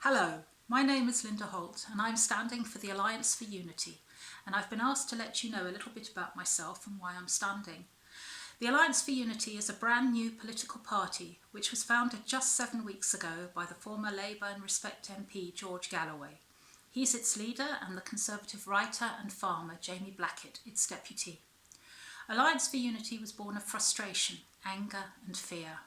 Hello, my name is Linda Holt and I'm standing for the Alliance for Unity, and I've been asked to let you know a little bit about myself and why I'm standing. The Alliance for Unity is a brand new political party which was founded just 7 weeks ago by the former Labour and Respect MP George Galloway. He's its leader and the Conservative writer and farmer Jamie Blackett its deputy. Alliance for Unity was born of frustration, anger and fear.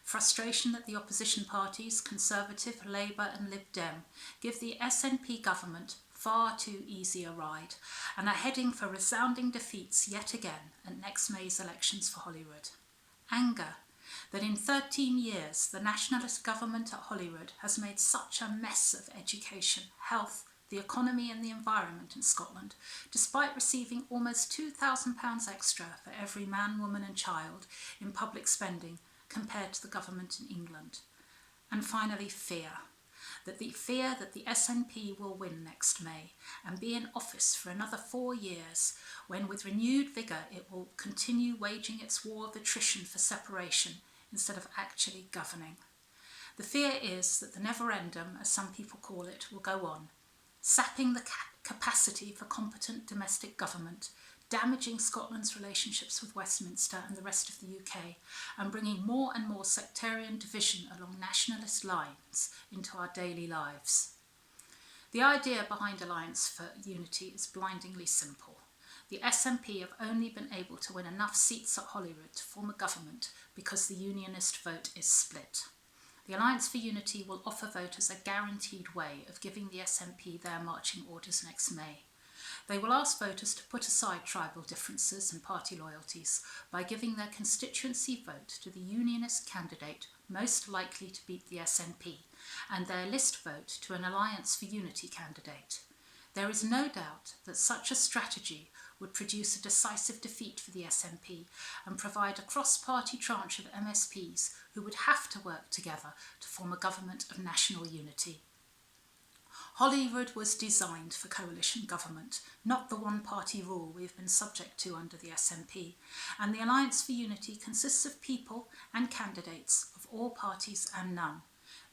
Frustration that the opposition parties, Conservative, Labour and Lib Dem, give the SNP government far too easy a ride and are heading for resounding defeats yet again at next May's elections for Holyrood. Anger that in 13 years the nationalist government at Holyrood has made such a mess of education, health, the economy and the environment in Scotland, despite receiving almost £2,000 extra for every man, woman and child in public spending compared to the government in England. And finally, fear that the SNP will win next May and be in office for another 4 years, when with renewed vigour it will continue waging its war of attrition for separation instead of actually governing. The fear is that the neferendum, as some people call it, will go on, sapping the capacity for competent domestic government, damaging Scotland's relationships with Westminster and the rest of the UK, and bringing more and more sectarian division along nationalist lines into our daily lives. The idea behind Alliance for Unity is blindingly simple. The SNP have only been able to win enough seats at Holyrood to form a government because the unionist vote is split. The Alliance for Unity will offer voters a guaranteed way of giving the SNP their marching orders next May. They will ask voters to put aside tribal differences and party loyalties by giving their constituency vote to the unionist candidate most likely to beat the SNP and their list vote to an Alliance for Unity candidate. There is no doubt that such a strategy would produce a decisive defeat for the SNP and provide a cross-party tranche of MSPs who would have to work together to form a government of national unity. Holyrood was designed for coalition government, not the one-party rule we have been subject to under the SNP, and the Alliance for Unity consists of people and candidates of all parties and none.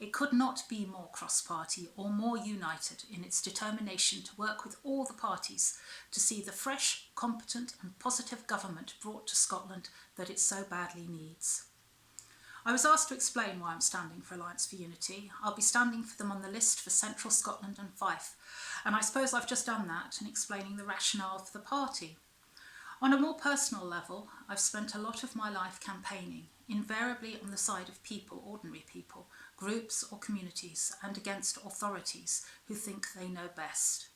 It could not be more cross-party or more united in its determination to work with all the parties to see the fresh, competent and positive government brought to Scotland that it so badly needs. I was asked to explain why I'm standing for Alliance for Unity. I'll be standing for them on the list for Central Scotland and Fife, and I suppose I've just done that in explaining the rationale for the party. On a more personal level, I've spent a lot of my life campaigning, invariably on the side of people, ordinary people, groups or communities, and against authorities who think they know best.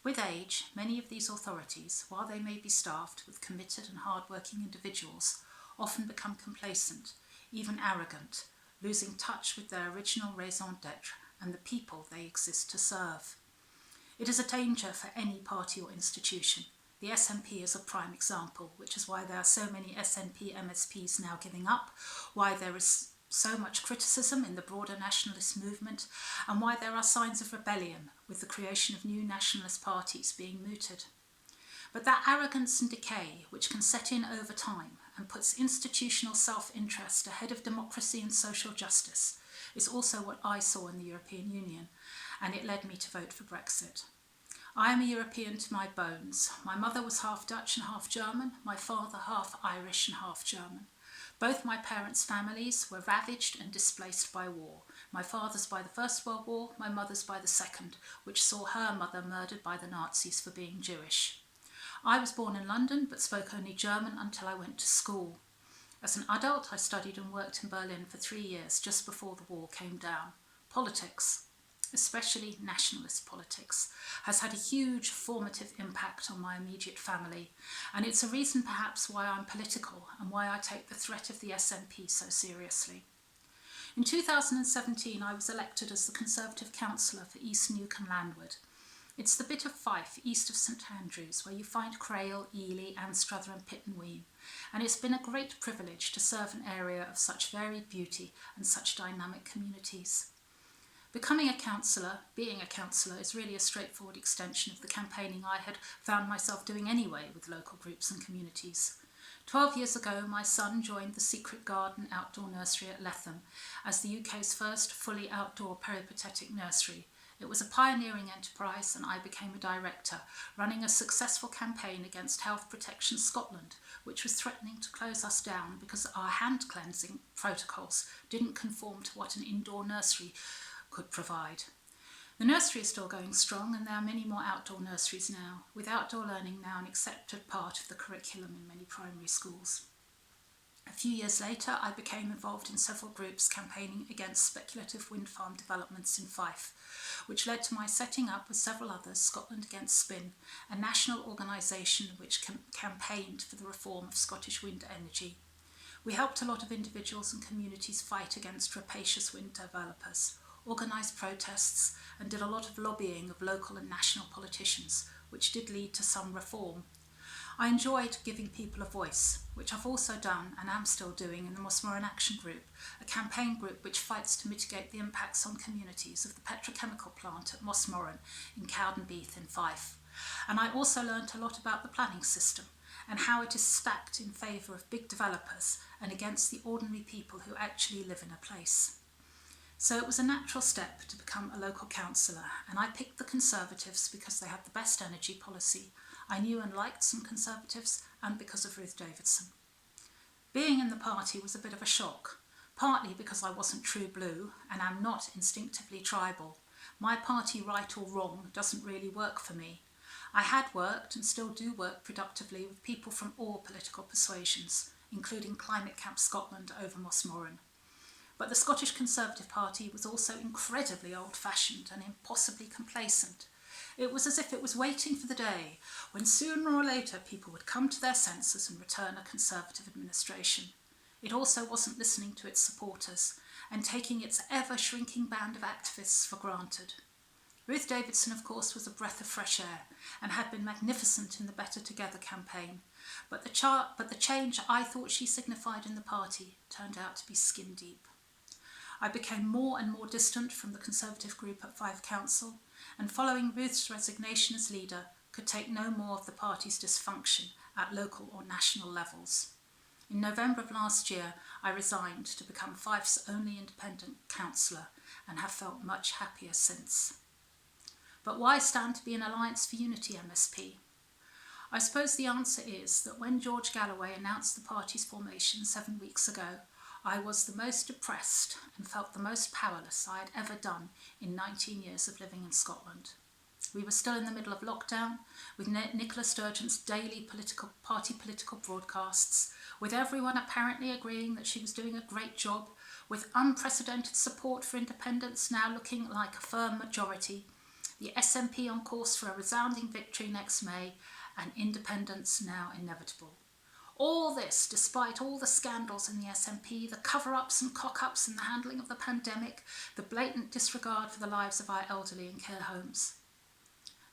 With age, many of these authorities, while they may be staffed with committed and hard-working individuals, often become complacent, even arrogant, losing touch with their original raison d'etre and the people they exist to serve. It is a danger for any party or institution. The SNP is a prime example, which is why there are so many SNP MSPs now giving up, why there is so much criticism in the broader nationalist movement, and why there are signs of rebellion with the creation of new nationalist parties being mooted. But that arrogance and decay, which can set in over time and puts institutional self-interest ahead of democracy and social justice, is also what I saw in the European Union, and it led me to vote for Brexit. I am a European to my bones. My mother was half Dutch and half German, my father half Irish and half German. Both my parents' families were ravaged and displaced by war. My father's by the First World War, my mother's by the Second, which saw her mother murdered by the Nazis for being Jewish. I was born in London but spoke only German until I went to school. As an adult, I studied and worked in Berlin for 3 years just before the wall came down. Politics, especially nationalist politics, has had a huge formative impact on my immediate family, and it's a reason perhaps why I'm political and why I take the threat of the SNP so seriously. In 2017, I was elected as the Conservative councillor for East Neuk and Landward. It's the bit of Fife east of St Andrews where you find Crail, Ely, Anstruther and Pittenweem, and it's been a great privilege to serve an area of such varied beauty and such dynamic communities. Being a councillor is really a straightforward extension of the campaigning I had found myself doing anyway with local groups and communities. 12 years ago, my son joined the Secret Garden outdoor nursery at Letham as the UK's first fully outdoor peripatetic nursery. It was a pioneering enterprise and I became a director, running a successful campaign against Health Protection Scotland, which was threatening to close us down because our hand cleansing protocols didn't conform to what an indoor nursery could provide. The nursery is still going strong and there are many more outdoor nurseries now, with outdoor learning now an accepted part of the curriculum in many primary schools. A few years later, I became involved in several groups campaigning against speculative wind farm developments in Fife, which led to my setting up with several others Scotland Against Spin, a national organisation which campaigned for the reform of Scottish wind energy. We helped a lot of individuals and communities fight against rapacious wind developers, organised protests and did a lot of lobbying of local and national politicians, which did lead to some reform. I enjoyed giving people a voice, which I've also done and am still doing in the Mossmoran Action Group, a campaign group which fights to mitigate the impacts on communities of the petrochemical plant at Mossmoran in Cowdenbeath in Fife. And I also learnt a lot about the planning system and how it is stacked in favour of big developers and against the ordinary people who actually live in a place. So it was a natural step to become a local councillor, and I picked the Conservatives because they had the best energy policy. I knew and liked some Conservatives, and because of Ruth Davidson. Being in the party was a bit of a shock, partly because I wasn't true blue and am not instinctively tribal. My party, right or wrong, doesn't really work for me. I had worked and still do work productively with people from all political persuasions, including Climate Camp Scotland over Mossmoran. But the Scottish Conservative Party was also incredibly old-fashioned and impossibly complacent. It was as if it was waiting for the day when sooner or later people would come to their senses and return a Conservative administration. It also wasn't listening to its supporters and taking its ever-shrinking band of activists for granted. Ruth Davidson, of course, was a breath of fresh air and had been magnificent in the Better Together campaign, but the change I thought she signified in the party turned out to be skin deep. I became more and more distant from the Conservative group at Fife Council, and following Ruth's resignation as leader, could take no more of the party's dysfunction at local or national levels. In November of last year, I resigned to become Fife's only independent councillor and have felt much happier since. But why stand to be an Alliance for Unity MSP? I suppose the answer is that when George Galloway announced the party's formation 7 weeks ago, I was the most depressed and felt the most powerless I had ever done in 19 years of living in Scotland. We were still in the middle of lockdown, with Nicola Sturgeon's daily party political broadcasts, with everyone apparently agreeing that she was doing a great job, with unprecedented support for independence now looking like a firm majority, the SNP on course for a resounding victory next May, and independence now inevitable. All this despite all the scandals in the SNP, the cover-ups and cock-ups in the handling of the pandemic, the blatant disregard for the lives of our elderly in care homes.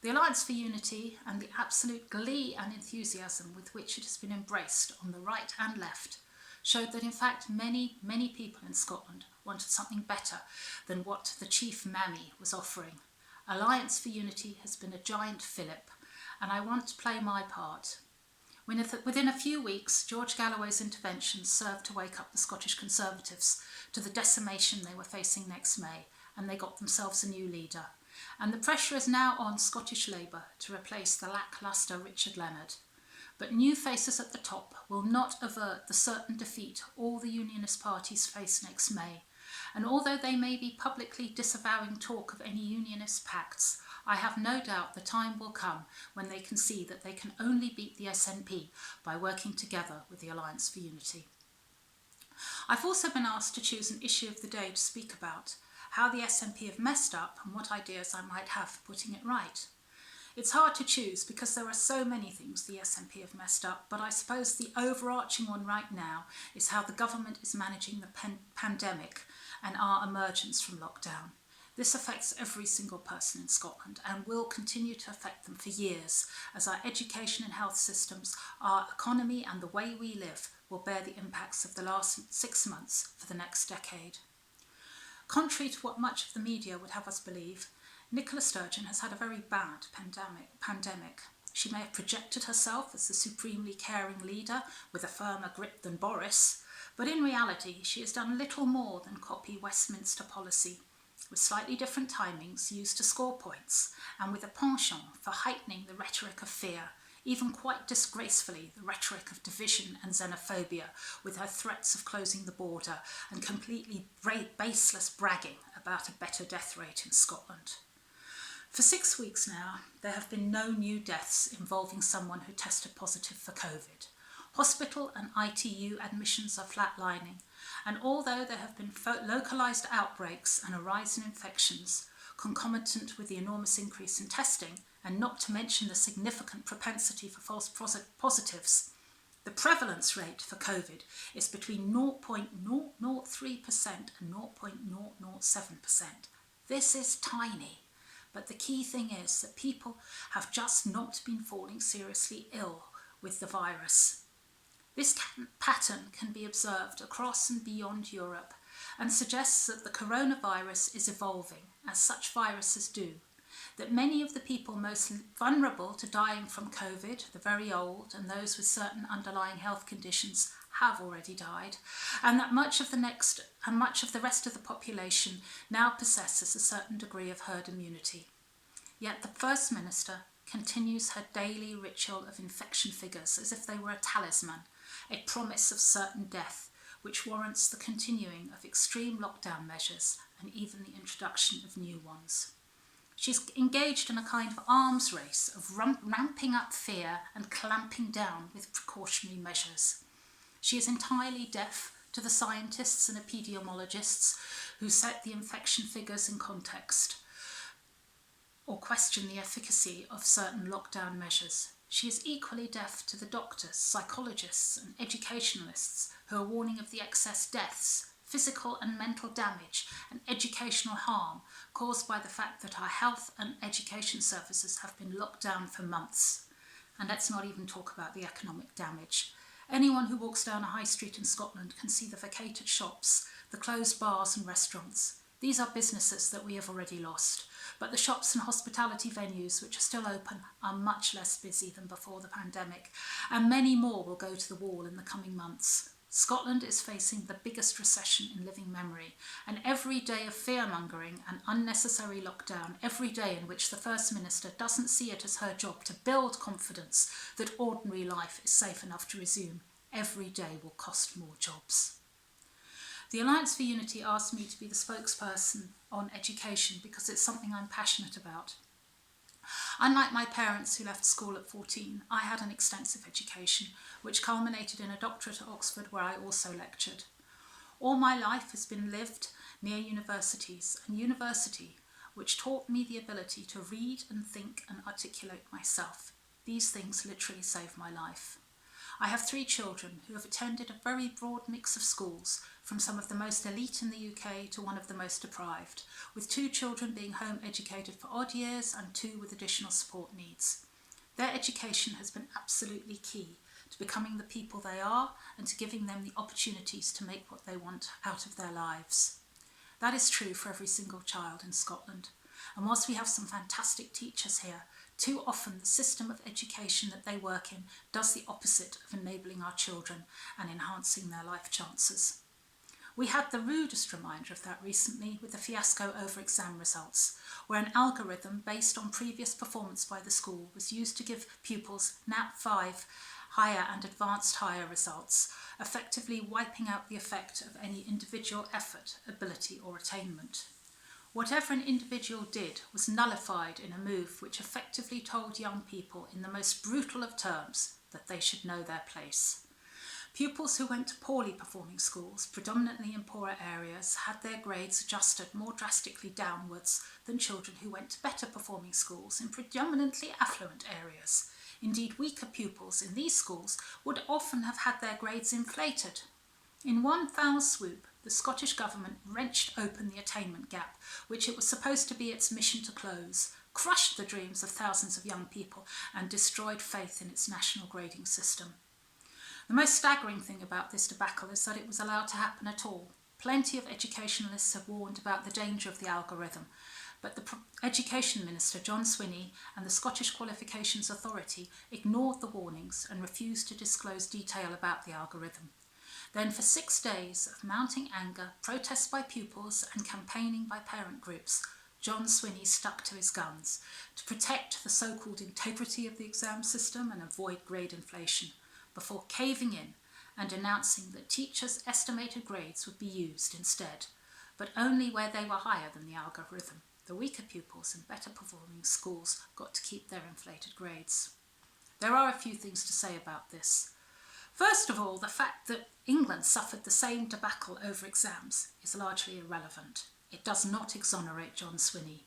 The Alliance for Unity and the absolute glee and enthusiasm with which it has been embraced on the right and left showed that in fact many people in Scotland wanted something better than what the chief mammy was offering. Alliance for Unity has been a giant fillip, and I want to play my part. Within a few weeks, George Galloway's intervention served to wake up the Scottish Conservatives to the decimation they were facing next May, and they got themselves a new leader. And the pressure is now on Scottish Labour to replace the lacklustre Richard Leonard. But new faces at the top will not avert the certain defeat all the unionist parties face next May. And although they may be publicly disavowing talk of any unionist pacts, I have no doubt the time will come when they can see that they can only beat the SNP by working together with the Alliance for Unity. I've also been asked to choose an issue of the day to speak about, how the SNP have messed up and what ideas I might have for putting it right. It's hard to choose because there are so many things the SNP have messed up, but I suppose the overarching one right now is how the government is managing the pandemic and our emergence from lockdown. This affects every single person in Scotland and will continue to affect them for years as our education and health systems, our economy and the way we live will bear the impacts of the last 6 months for the next decade. Contrary to what much of the media would have us believe, Nicola Sturgeon has had a very bad pandemic. She may have projected herself as the supremely caring leader with a firmer grip than Boris, but in reality she has done little more than copy Westminster policy, with slightly different timings used to score points, and with a penchant for heightening the rhetoric of fear, even quite disgracefully the rhetoric of division and xenophobia, with her threats of closing the border and completely baseless bragging about a better death rate in Scotland. For 6 weeks now, there have been no new deaths involving someone who tested positive for COVID. Hospital and ITU admissions are flatlining, and although there have been localised outbreaks and a rise in infections, concomitant with the enormous increase in testing, and not to mention the significant propensity for false positives, the prevalence rate for COVID is between 0.003% and 0.007%. This is tiny, but the key thing is that people have just not been falling seriously ill with the virus. This pattern can be observed across and beyond Europe and suggests that the coronavirus is evolving, as such viruses do, that many of the people most vulnerable to dying from COVID, the very old and those with certain underlying health conditions, have already died, and that much of the rest of the population now possesses a certain degree of herd immunity. Yet the First Minister continues her daily ritual of infection figures as if they were a talisman, a promise of certain death, which warrants the continuing of extreme lockdown measures and even the introduction of new ones. She's engaged in a kind of arms race of ramping up fear and clamping down with precautionary measures. She is entirely deaf to the scientists and epidemiologists who set the infection figures in context or question the efficacy of certain lockdown measures. She is equally deaf to the doctors, psychologists and educationalists who are warning of the excess deaths, physical and mental damage and educational harm caused by the fact that our health and education services have been locked down for months. And let's not even talk about the economic damage. Anyone who walks down a high street in Scotland can see the vacated shops, the closed bars and restaurants. These are businesses that we have already lost, but the shops and hospitality venues which are still open are much less busy than before the pandemic, and many more will go to the wall in the coming months. Scotland is facing the biggest recession in living memory, and every day of fear-mongering and unnecessary lockdown, every day in which the First Minister doesn't see it as her job to build confidence that ordinary life is safe enough to resume, every day will cost more jobs. The Alliance for Unity asked me to be the spokesperson on education because it's something I'm passionate about. Unlike my parents who left school at 14, I had an extensive education, which culminated in a doctorate at Oxford where I also lectured. All my life has been lived near universities, and university, which taught me the ability to read and think and articulate myself. These things literally saved my life. I have 3 children who have attended a very broad mix of schools, from some of the most elite in the UK to one of the most deprived, with 2 children being home educated for odd years and 2 with additional support needs. Their education has been absolutely key to becoming the people they are and to giving them the opportunities to make what they want out of their lives. That is true for every single child in Scotland, and whilst we have some fantastic teachers here, too often the system of education that they work in does the opposite of enabling our children and enhancing their life chances. We had the rudest reminder of that recently with the fiasco over exam results, where an algorithm based on previous performance by the school was used to give pupils NAT 5 higher and advanced higher results, effectively wiping out the effect of any individual effort, ability or attainment. Whatever an individual did was nullified in a move which effectively told young people in the most brutal of terms that they should know their place. Pupils who went to poorly performing schools, predominantly in poorer areas, had their grades adjusted more drastically downwards than children who went to better performing schools in predominantly affluent areas. Indeed, weaker pupils in these schools would often have had their grades inflated. In one foul swoop, the Scottish Government wrenched open the attainment gap, which it was supposed to be its mission to close, crushed the dreams of thousands of young people, and destroyed faith in its national grading system. The most staggering thing about this debacle is that it was allowed to happen at all. Plenty of educationalists have warned about the danger of the algorithm, but the Education Minister John Swinney and the Scottish Qualifications Authority ignored the warnings and refused to disclose detail about the algorithm. Then for 6 days of mounting anger, protests by pupils and campaigning by parent groups, John Swinney stuck to his guns to protect the so-called integrity of the exam system and avoid grade inflation, before caving in and announcing that teachers' estimated grades would be used instead, but only where they were higher than the algorithm. The weaker pupils in better performing schools got to keep their inflated grades. There are a few things to say about this. First of all, the fact that England suffered the same debacle over exams is largely irrelevant. It does not exonerate John Swinney.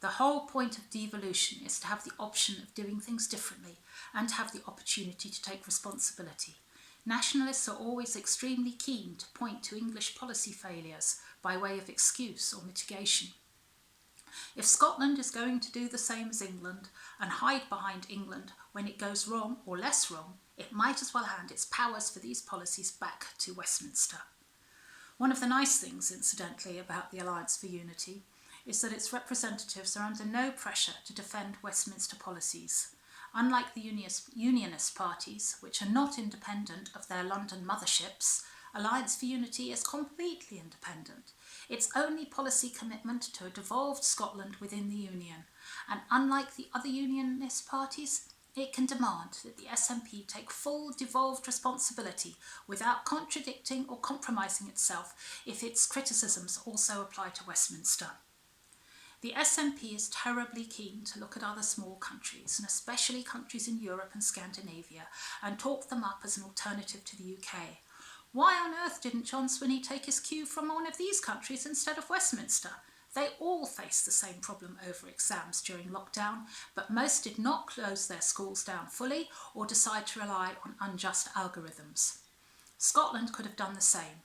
The whole point of devolution is to have the option of doing things differently and to have the opportunity to take responsibility. Nationalists are always extremely keen to point to English policy failures by way of excuse or mitigation. If Scotland is going to do the same as England and hide behind England when it goes wrong or less wrong, it might as well hand its powers for these policies back to Westminster. One of the nice things, incidentally, about the Alliance for Unity is that its representatives are under no pressure to defend Westminster policies. Unlike the unionist parties, which are not independent of their London motherships, Alliance for Unity is completely independent. Its only policy commitment to a devolved Scotland within the Union, and unlike the other unionist parties, it can demand that the SNP take full devolved responsibility without contradicting or compromising itself if its criticisms also apply to Westminster. The SNP is terribly keen to look at other small countries, and especially countries in Europe and Scandinavia, and talk them up as an alternative to the UK. Why on earth didn't John Swinney take his cue from one of these countries instead of Westminster? They all face the same problem over exams during lockdown, but most did not close their schools down fully or decide to rely on unjust algorithms. Scotland could have done the same.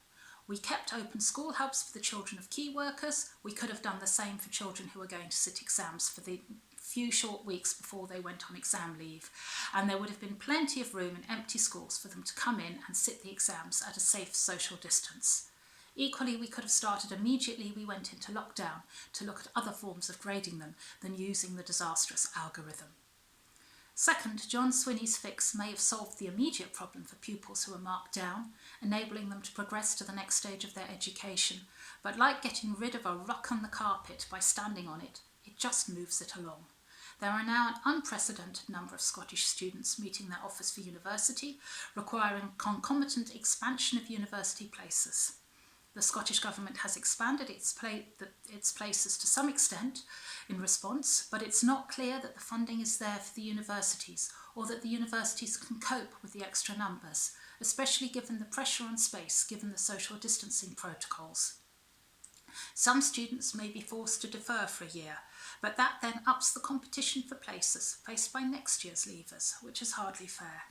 We kept open school hubs for the children of key workers. We could have done the same for children who were going to sit exams for the few short weeks before they went on exam leave, and there would have been plenty of room in empty schools for them to come in and sit the exams at a safe social distance. Equally, we could have started immediately we went into lockdown to look at other forms of grading them than using the disastrous algorithm. Second, John Swinney's fix may have solved the immediate problem for pupils who are marked down, enabling them to progress to the next stage of their education, but like getting rid of a rock on the carpet by standing on it, it just moves it along. There are now an unprecedented number of Scottish students meeting their offers for university, requiring concomitant expansion of university places. The Scottish Government has expanded its places to some extent in response, but it's not clear that the funding is there for the universities or that the universities can cope with the extra numbers, especially given the pressure on space given the social distancing protocols. Some students may be forced to defer for a year, but that then ups the competition for places faced by next year's leavers, which is hardly fair.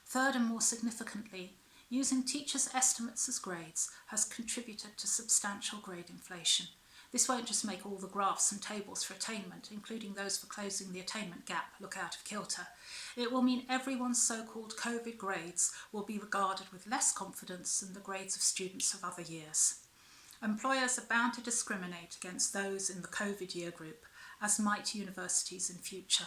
Third, and more significantly, using teachers' estimates as grades has contributed to substantial grade inflation. This won't just make all the graphs and tables for attainment, including those for closing the attainment gap, look out of kilter. It will mean everyone's so-called COVID grades will be regarded with less confidence than the grades of students of other years. Employers are bound to discriminate against those in the COVID year group, as might universities in future.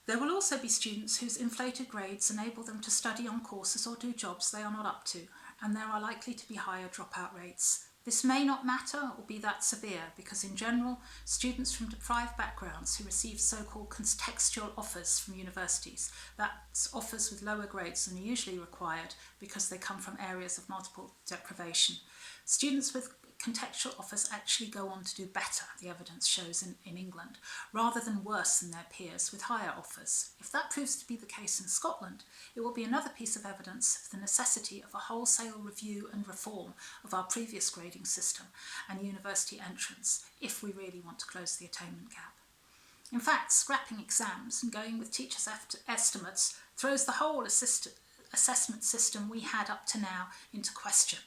There will also be students whose inflated grades enable them to study on courses or do jobs they are not up to, and there are likely to be higher dropout rates. This may not matter or be that severe because in general, students from deprived backgrounds who receive so-called contextual offers from universities, that's offers with lower grades than are usually required because they come from areas of multiple deprivation. Students with contextual offers actually go on to do better, the evidence shows in England, rather than worse than their peers with higher offers. If that proves to be the case in Scotland, it will be another piece of evidence of the necessity of a wholesale review and reform of our previous grading system and university entrance, if we really want to close the attainment gap. In fact, scrapping exams and going with teachers' estimates throws the whole assessment system we had up to now into question.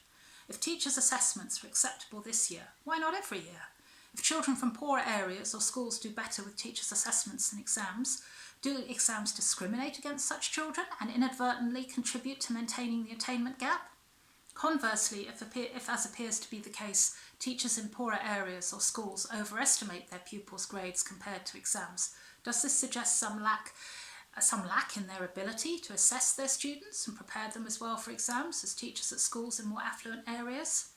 If teachers' assessments are acceptable this year, why not every year? If children from poorer areas or schools do better with teachers' assessments than exams, do exams discriminate against such children and inadvertently contribute to maintaining the attainment gap? Conversely, if, as appears to be the case, teachers in poorer areas or schools overestimate their pupils' grades compared to exams, does this suggest some lack in their ability to assess their students and prepare them as well for exams as teachers at schools in more affluent areas?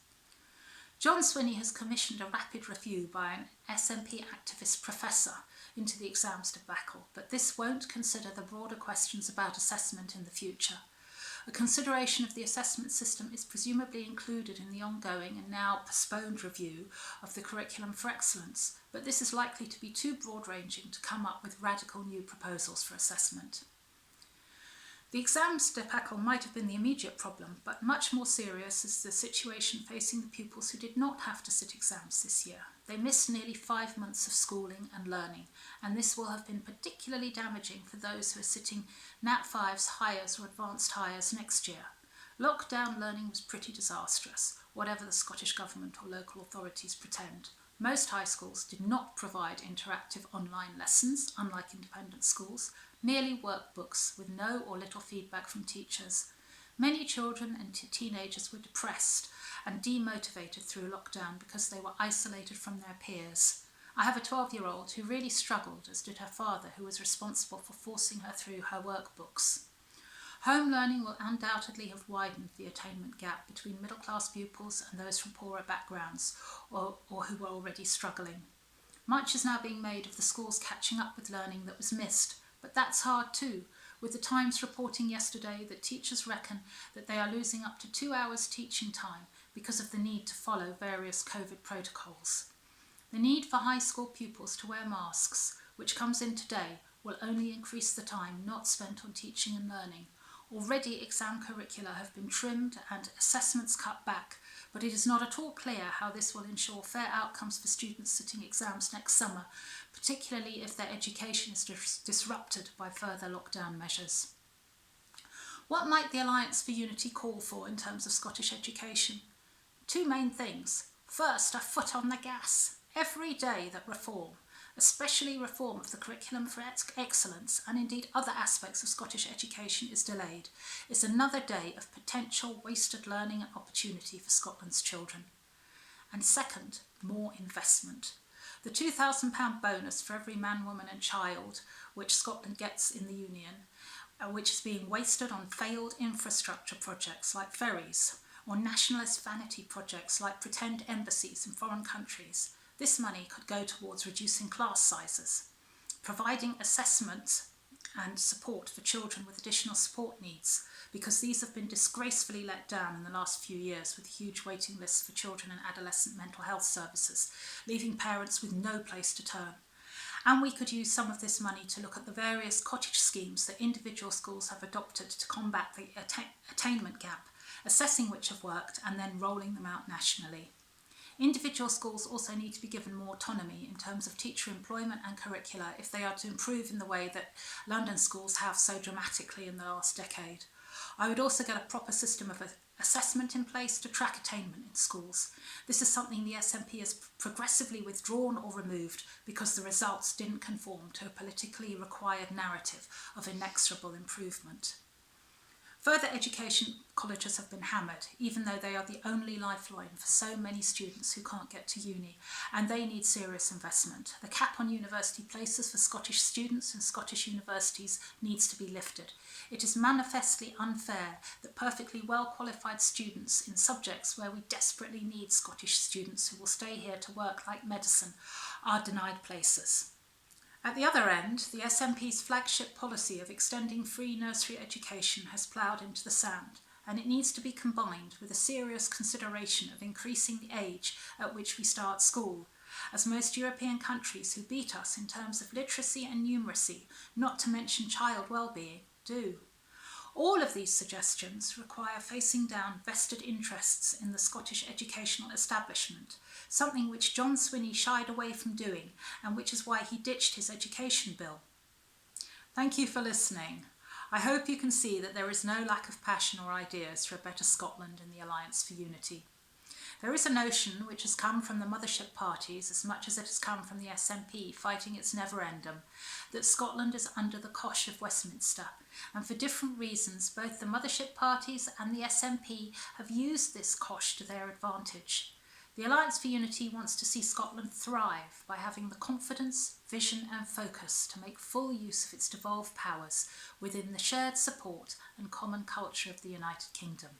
John Swinney has commissioned a rapid review by an SNP activist professor into the exams debacle, but this won't consider the broader questions about assessment in the future. A consideration of the assessment system is presumably included in the ongoing and now postponed review of the Curriculum for Excellence, but this is likely to be too broad-ranging to come up with radical new proposals for assessment. The exams debacle might have been the immediate problem, but much more serious is the situation facing the pupils who did not have to sit exams this year. They missed nearly 5 months of schooling and learning, and this will have been particularly damaging for those who are sitting Nat 5s, Highers or Advanced Highers next year. Lockdown learning was pretty disastrous, whatever the Scottish Government or local authorities pretend. Most high schools did not provide interactive online lessons, unlike independent schools, merely workbooks with no or little feedback from teachers. Many children and teenagers were depressed and demotivated through lockdown because they were isolated from their peers. I have a 12-year-old who really struggled, as did her father, who was responsible for forcing her through her workbooks. Home learning will undoubtedly have widened the attainment gap between middle-class pupils and those from poorer backgrounds or who were already struggling. Much is now being made of the schools catching up with learning that was missed, but that's hard too, with the Times reporting yesterday that teachers reckon that they are losing up to 2 hours teaching time because of the need to follow various COVID protocols. The need for high school pupils to wear masks, which comes in today, will only increase the time not spent on teaching and learning. Already exam curricula have been trimmed and assessments cut back, but it is not at all clear how this will ensure fair outcomes for students sitting exams next summer, particularly if their education is disrupted by further lockdown measures. What might the Alliance for Unity call for in terms of Scottish education? 2 main things. First, a foot on the gas. Every day that reform, especially reform of the Curriculum for Excellence and indeed other aspects of Scottish education, is delayed, is another day of potential wasted learning and opportunity for Scotland's children. And second, more investment. The £2,000 bonus for every man, woman and child which Scotland gets in the Union, which is being wasted on failed infrastructure projects like ferries or nationalist vanity projects like pretend embassies in foreign countries. This money could go towards reducing class sizes, providing assessment and support for children with additional support needs, because these have been disgracefully let down in the last few years with huge waiting lists for children and adolescent mental health services, leaving parents with no place to turn. And we could use some of this money to look at the various cottage schemes that individual schools have adopted to combat the attainment gap, assessing which have worked and then rolling them out nationally. Individual schools also need to be given more autonomy in terms of teacher employment and curricula if they are to improve in the way that London schools have so dramatically in the last decade. I would also get a proper system of assessment in place to track attainment in schools. This is something the SNP has progressively withdrawn or removed because the results didn't conform to a politically required narrative of inexorable improvement. Further education colleges have been hammered, even though they are the only lifeline for so many students who can't get to uni, and they need serious investment. The cap on university places for Scottish students in Scottish universities needs to be lifted. It is manifestly unfair that perfectly well-qualified students in subjects where we desperately need Scottish students who will stay here to work like medicine are denied places. At the other end, the SNP's flagship policy of extending free nursery education has ploughed into the sand, and it needs to be combined with a serious consideration of increasing the age at which we start school, as most European countries who beat us in terms of literacy and numeracy, not to mention child well-being, do. All of these suggestions require facing down vested interests in the Scottish educational establishment, something which John Swinney shied away from doing, and which is why he ditched his education bill. Thank you for listening. I hope you can see that there is no lack of passion or ideas for a better Scotland in the Alliance for Unity. There is a notion which has come from the mothership parties as much as it has come from the SNP fighting its never-endum, that Scotland is under the cosh of Westminster, and for different reasons both the mothership parties and the SNP have used this cosh to their advantage. The Alliance for Unity wants to see Scotland thrive by having the confidence, vision and focus to make full use of its devolved powers within the shared support and common culture of the United Kingdom.